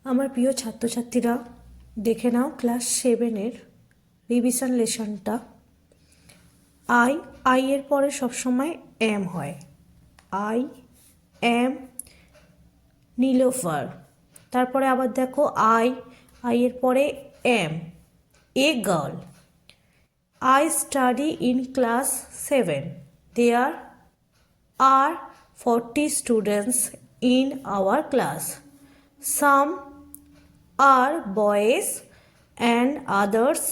আমার প্রিয় ছাত্রছাত্রীরা, দেখে নাও ক্লাস 7-এর রিভিশন লেসনটা। আই এর পরে সবসময় এম হয়। I am Nilofar. তারপরে আবার দেখো আই এর পরে am a girl. I study in class 7. There are 40 students in our class. Some are boys and others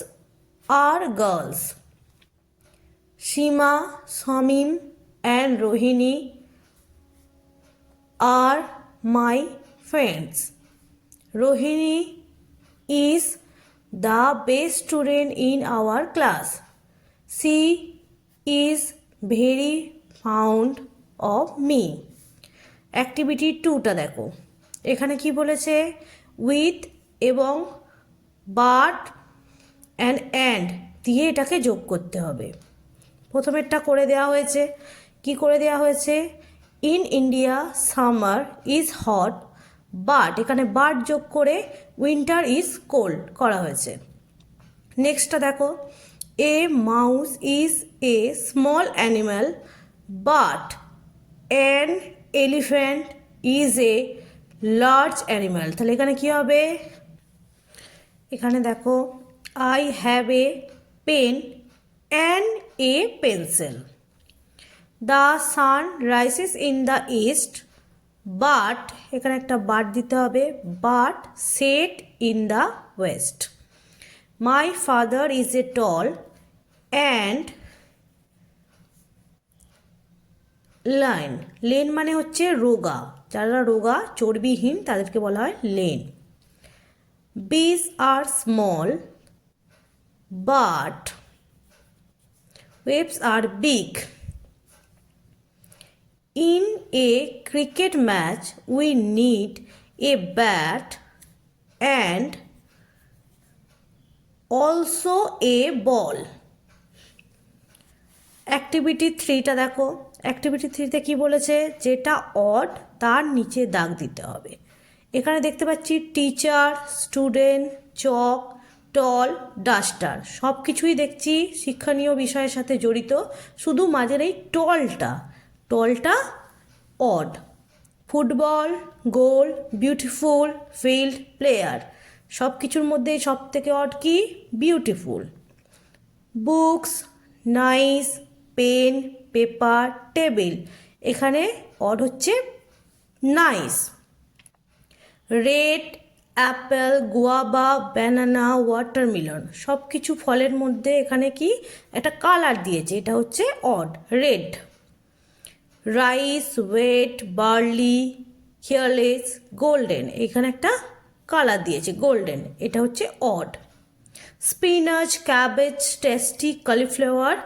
are girls. Shima, Samim and Rohini are my friends. Rohini is the best student in our class. She is very fond of me. Activity 2টা দেখো, এখানে কি বলেছে, with এবং but and দিয়ে এটাকে যোগ করতে হবে। প্রথমেরটা করে দেওয়া হয়েছে। কি করে দেওয়া হয়েছে? In India summer is hot but, এখানে বাট যোগ করে উইন্টার ইজ কোল্ড করা হয়েছে। নেক্সটটা দেখো, a mouse is a small animal but an elephant is a large animal. তাহলে এখানে কি হবে? এখানে দেখো, I have a pen and a pencil. The sun rises in the east but, এখানে একটা বাট দিতে হবে, but set in the west. My father is a tall and line. Lane মানে হচ্ছে রোগা, যারা রোগা চর্বিহীন তাদেরকে বলা হয় লেন। Bees are small but waves are big. In a cricket match we need a bat and also a ball. Activity 3টা দেখো, অ্যাক্টিভিটি 3তে কি বলেছে, যেটা অড তার নিচে দাগ দিতে হবে। এখানে দেখতে পাচ্ছি টিচার, স্টুডেন্ট, চক, টল, ডাস্টার, সব কিছুই দেখছি শিক্ষণীয় বিষয়ের সাথে জড়িত, শুধু মাঝের এই টলটা odd. Football, goal, beautiful, field, player, সব কিছুর মধ্যে সব থেকে অড কি? Beautiful. Books, nice, pen, paper, table, এখানে অড হচ্ছে nice. Red, apple, guava, banana, watermelon, সব কিছু ফলের মধ্যে এখানে কি একটা কালার দিয়েছে, এটা হচ্ছে odd, red. Rice, wheat, barley, careless, golden, এখানে একটা কালার দিয়েছে গোল্ডেন, এটা হচ্ছে odd. Spinach, cabbage, tasty, cauliflower,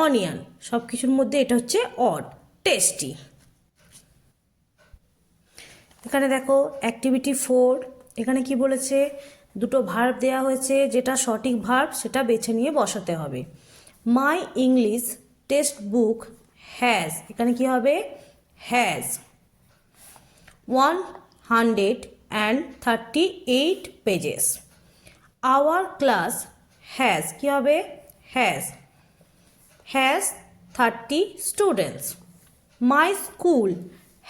onion, সব কিছুর মধ্যে এটা হচ্ছে অড, টেস্টি। এখানে দেখো অ্যাক্টিভিটি 4, এখানে কি বলেছে, দুটো ভার্ব দেওয়া হয়েছে, যেটা সঠিক ভার্ব সেটা বেছে নিয়ে বসাতে হবে। My English text book has, এখানে কি হবে? Has 138 pages. Our class has, কি হবে? Has 30 students. My school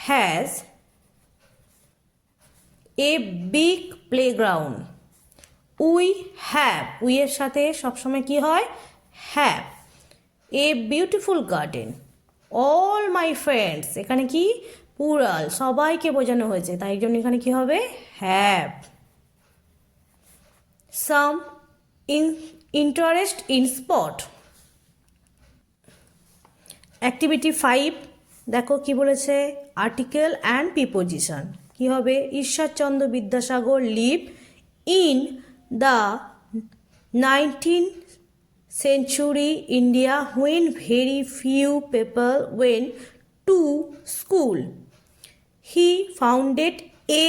has a big playground. We have, we এর সাথে সবসময় কি হয়? Have a beautiful garden. All my friends, এখানে কি প্লুরাল, সবাইকে বোঝানো হয়েছে, তাই জন্য এখানে কি হবে? Have. Some interest in spot. Activity 5 দেখো কি বলেছে, আর্টিকেল অ্যান্ড প্রিপোজিশন। কি হবে? Ishwarchandra Vidyasagar live in the 19th century India when very few people went to school. He founded a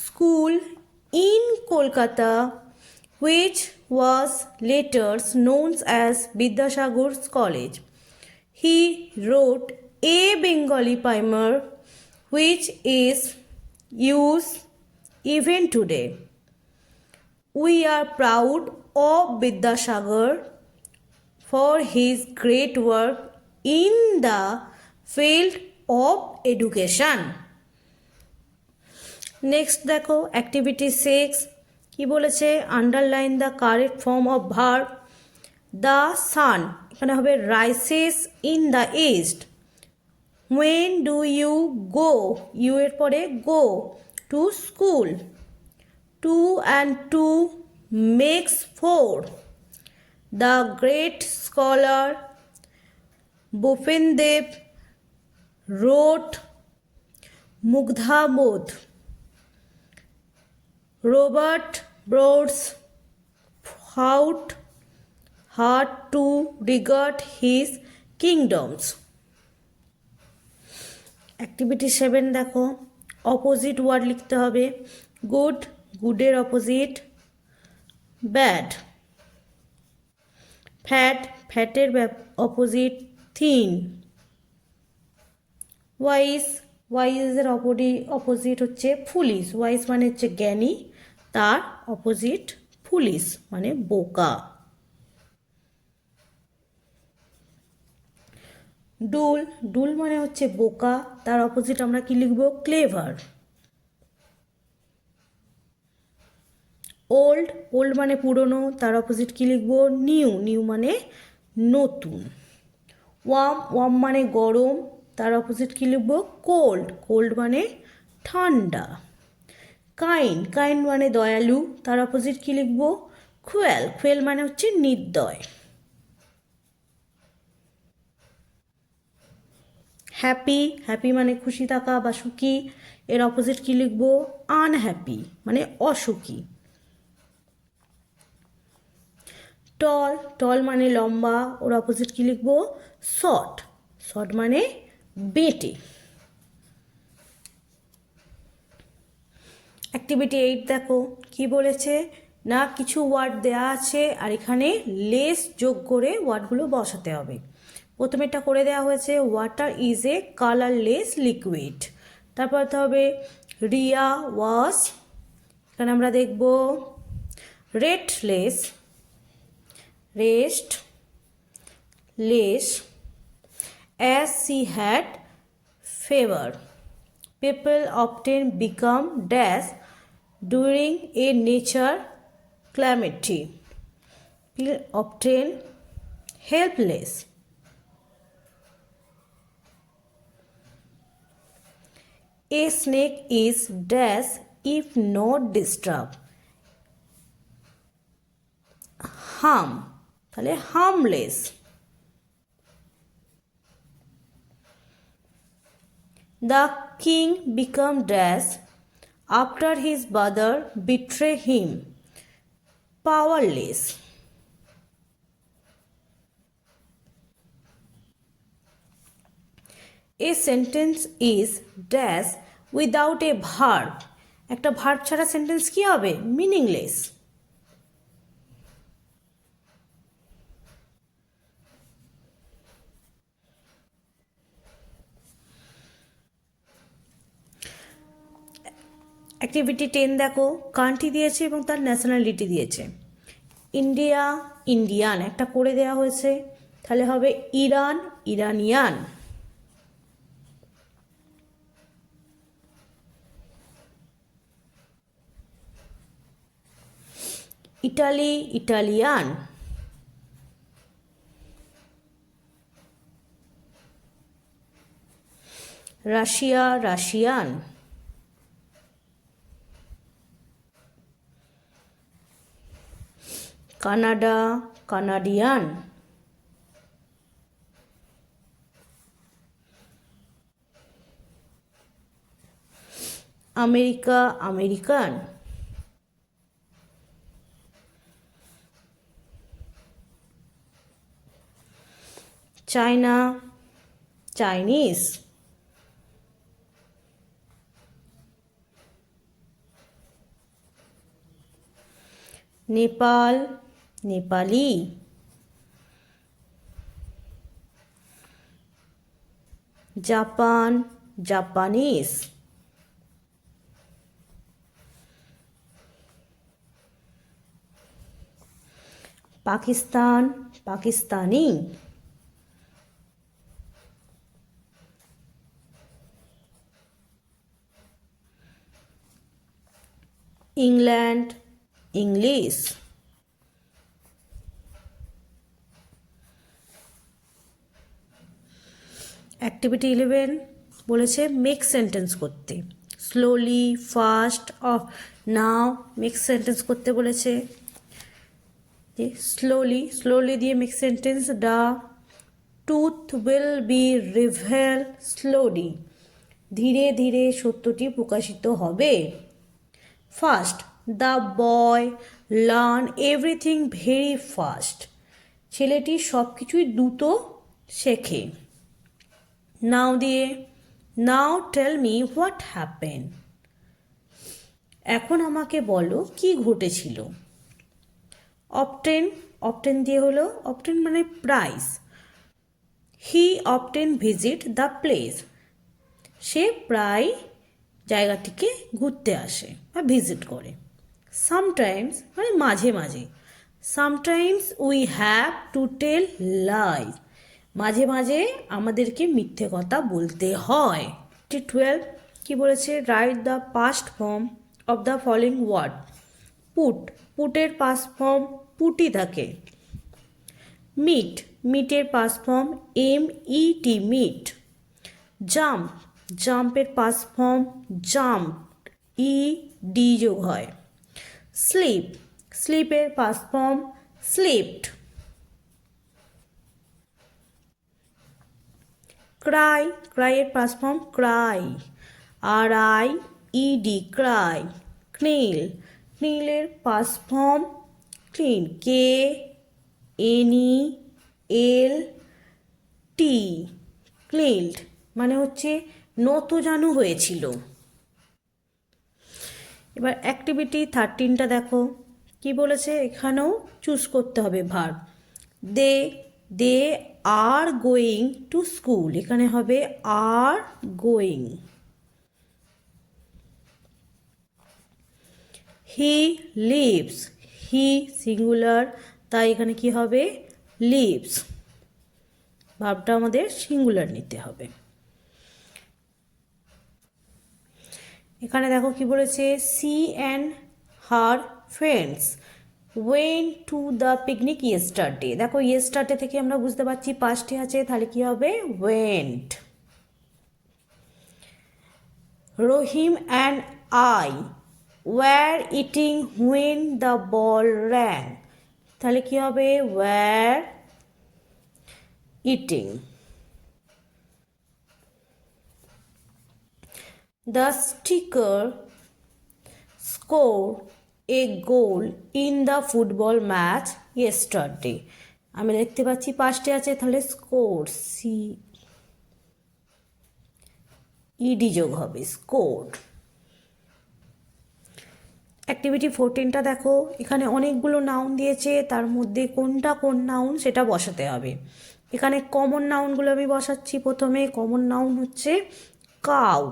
school in Kolkata which was later known as Vidyasagar's College. He wrote a Bengali primer which is used even today. We are proud of Vidyasagar for his great work in the field of education. Next দেখো activity 6 কি বলেছে, underline the correct form of verb. The sun এখানে হবে rises in the east. When do you go, you এর পরে go to school. 2 and 2 makes 4. The great scholar Bupendev wrote Mugdha Bodh. Robert Bruce fought hard to regard his kingdoms. Activity 7 দেখো, opposite word লিখতে হবে। Good, গুডের opposite bad. Fat, ফ্যাটের opposite thin. Wise, ওয়াইজের opposite হচ্ছে foolish. Wise মানে হচ্ছে জ্ঞানী, তার অপোজিট ফুলিশ মানে বোকা। ডুল, ডুল মানে হচ্ছে বোকা, তার অপোজিট আমরা কি লিখব, ক্লেভার। ওল্ড, ওল্ড মানে পুরনো, তার অপোজিট কি লিখব, নিউ, নিউ মানে নতুন। ওয়ার্ম, ওয়ার্ম মানে গরম, তার অপোজিট কি লিখব, কোল্ড, কোল্ড মানে ঠান্ডা। কাইন্ড, কাইন্ড মানে দয়ালু, তার অপোজিট কি লিখব, ক্রুয়েল, ক্রুয়েল মানে হচ্ছে নির্দয়। হ্যাপি, হ্যাপি মানে খুশি থাকা বা সুখী, এর অপোজিট কি লিখব, আনহ্যাপি মানে অসুখী। টল, টল মানে লম্বা, ওর অপোজিট কি লিখব, শর্ট, শর্ট মানে বেটে। অ্যাক্টিভিটি 8 দেখো কি বলেছে না, কিছু ওয়ার্ড দেয়া আছে আর এখানে লেস যোগ করে ওয়ার্ডগুলো বসাতে হবে। প্রথমে এটা করে দেওয়া হয়েছে, water is a colourless liquid. তারপর হবে রিয়া ওয়াজ, এখানে আমরা দেখব restless, rest less, as she had fever. People often become dash during a nature calamity. People often helpless. A snake is dash if not disturbed. Harm, তাহলে harmless. The king became dash after his brother betrayed him. Powerless. A sentence is dash without a verb. একটা verb ছাড়া sentence কি হবে, meaningless. Activity 10 দেখো, country দিয়েছে এবং তার nationality দিয়েছে। ইন্ডিয়া, ইন্ডিয়ান একটা করে দেওয়া হয়েছে, তাহলে হবে Iran, Iranian. Italy, Italian. Russia, Russian. Canada, Canadian. America, American. China, Chinese. Nepal, Nepali. Japan, Japanese. Pakistan, Pakistani. England, English. Activity 11 বলেছে মেক সেন্টেন্স করতে, slowly, fast, of, now. Make sentence করতে বলেছে যে স্লোলি দিয়ে make sentence. The truth will be reveal slowly, ধীরে ধীরে সত্যটি প্রকাশিত হবে। Fast, the boy learn everything very fast, ছেলেটি সব কিছুই দ্রুত শেখে। নাও দিয়ে নাও টেল মি হোয়াট হ্যাপেন, এখন আমাকে বলো কি ঘটেছিল। অপটেন দিয়ে হলো, অপটেন মানে প্রাইস। He often visit the place, সে প্রায় জায়গাটিকে ঘুরতে আসে বা ভিজিট করে। সামটাইমস মানে মাঝে মাঝে। Sometimes we have to tell lies, মাঝে মাঝে আমাদেরকে মিথ্যে কথা বলতে হয়। 12 কি বলেছে, write the past form of the following word. পুটের পাস্ট ফর্ম পুটি থাকে। মিটের পাস্ট ফর্ম MET, মিট। জাম্পের পাস্ট ফর্ম জাম্প, ED যোগ হয়। স্লিপের পাস্ট ফর্ম স্লিপড। ক্রাইয়ের past form cry, RIED, cry. ক্নিলের পাস্ট ফর্ম ক্লিন, KNELT, ক্লিনড, মানে হচ্ছে নতজানু হয়েছিল। এবার অ্যাক্টিভিটি 13টা দেখো কি বলেছে, এখানেও চুজ করতে হবে verb. They are going to school, এখানে হবে are going. He lives, he singular, তাই এখানে কি হবে লিভস, ভার্বটা আমাদের সিঙ্গুলার নিতে হবে। এখানে দেখো কি বলেছে, she and her friends went to the picnic yesterday. দেখো ইয়েস্টারডে থেকে আমরা বুঝতে পারছি পাস্টে আছে, তাহলে কি হবে went. Rahim and I were eating when the bell rang, তাহলে কি হবে were eating. The striker scored a goal in the football match yesterday. আমি দেখতে পাচ্ছি পাস্টে আছে, তাহলে স্কোর, CED যোগ হবে স্কোর্ড। অ্যাক্টিভিটি 14টা দেখো, এখানে অনেকগুলো নাউন দিয়েছে, তার মধ্যে কোনটা কোন নাউন সেটা বসাতে হবে। এখানে কমন নাউনগুলো আমি বসাচ্ছি। প্রথমে কমন নাউন হচ্ছে cow,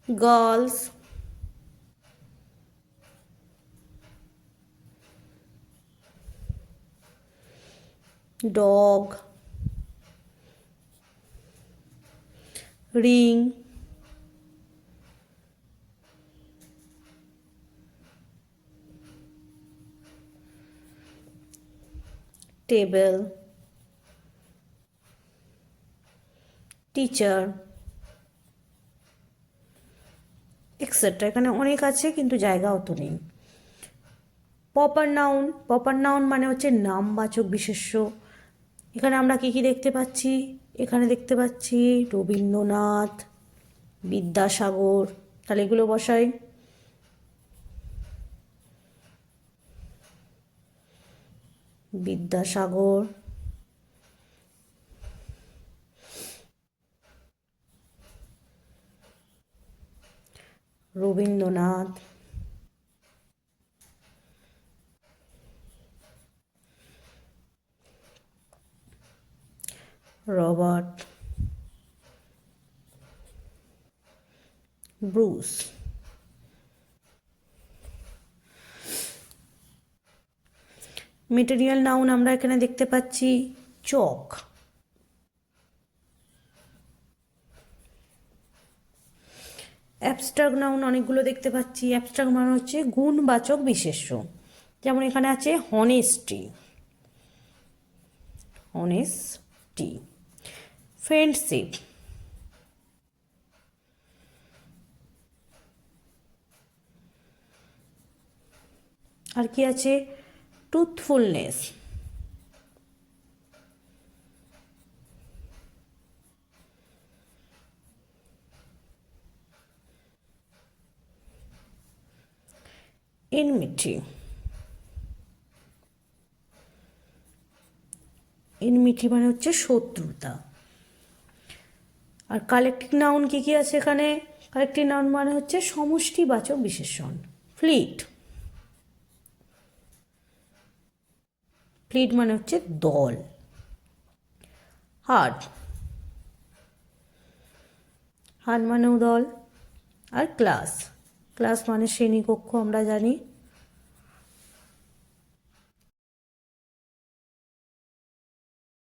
girls, dog, ring, table, teacher, etcetera. এখানে অনেক আছে কিন্তু জায়গা অত নেই। প্রপার নাউন মানে হচ্ছে নামবাচক বিশেষ্য। এখানে আমরা কি কি দেখতে পাচ্ছি, এখানে দেখতে পাচ্ছি রবীন্দ্রনাথ, বিদ্যাসাগর, তাহলে এগুলো বসাই। Vidyasagar, Rabindranath, Robert, Bruce. Material noun আমরা এখানে দেখতে পাচ্ছি চক। অ্যাবস্ট্রাক্ট নাউন অনেকগুলো দেখতে পাচ্ছি। অ্যাবস্ট্রাক্ট মানে হচ্ছে গুণবাচক বিশেষ্য, যেমন এখানে আছে হনেস্টি, অনেস্টি। ফ্রেন্ডশিপ, আর কি আছে ট্রুথফুলনেস, এনমিটি, এনমিটি মানে হচ্ছে শত্রুতা। আর কালেক্টিভ নাউন কি কি আছে এখানে? কালেক্টিভ নাউন মানে হচ্ছে সমষ্টিবাচক বিশেষণ। ফ্লিট, ফ্লিট মানে হচ্ছে দল। হার্ড, হার্ড মানেও দল। আর ক্লাস, ক্লাস মানে শ্রেণীকক্ষ আমরা জানি।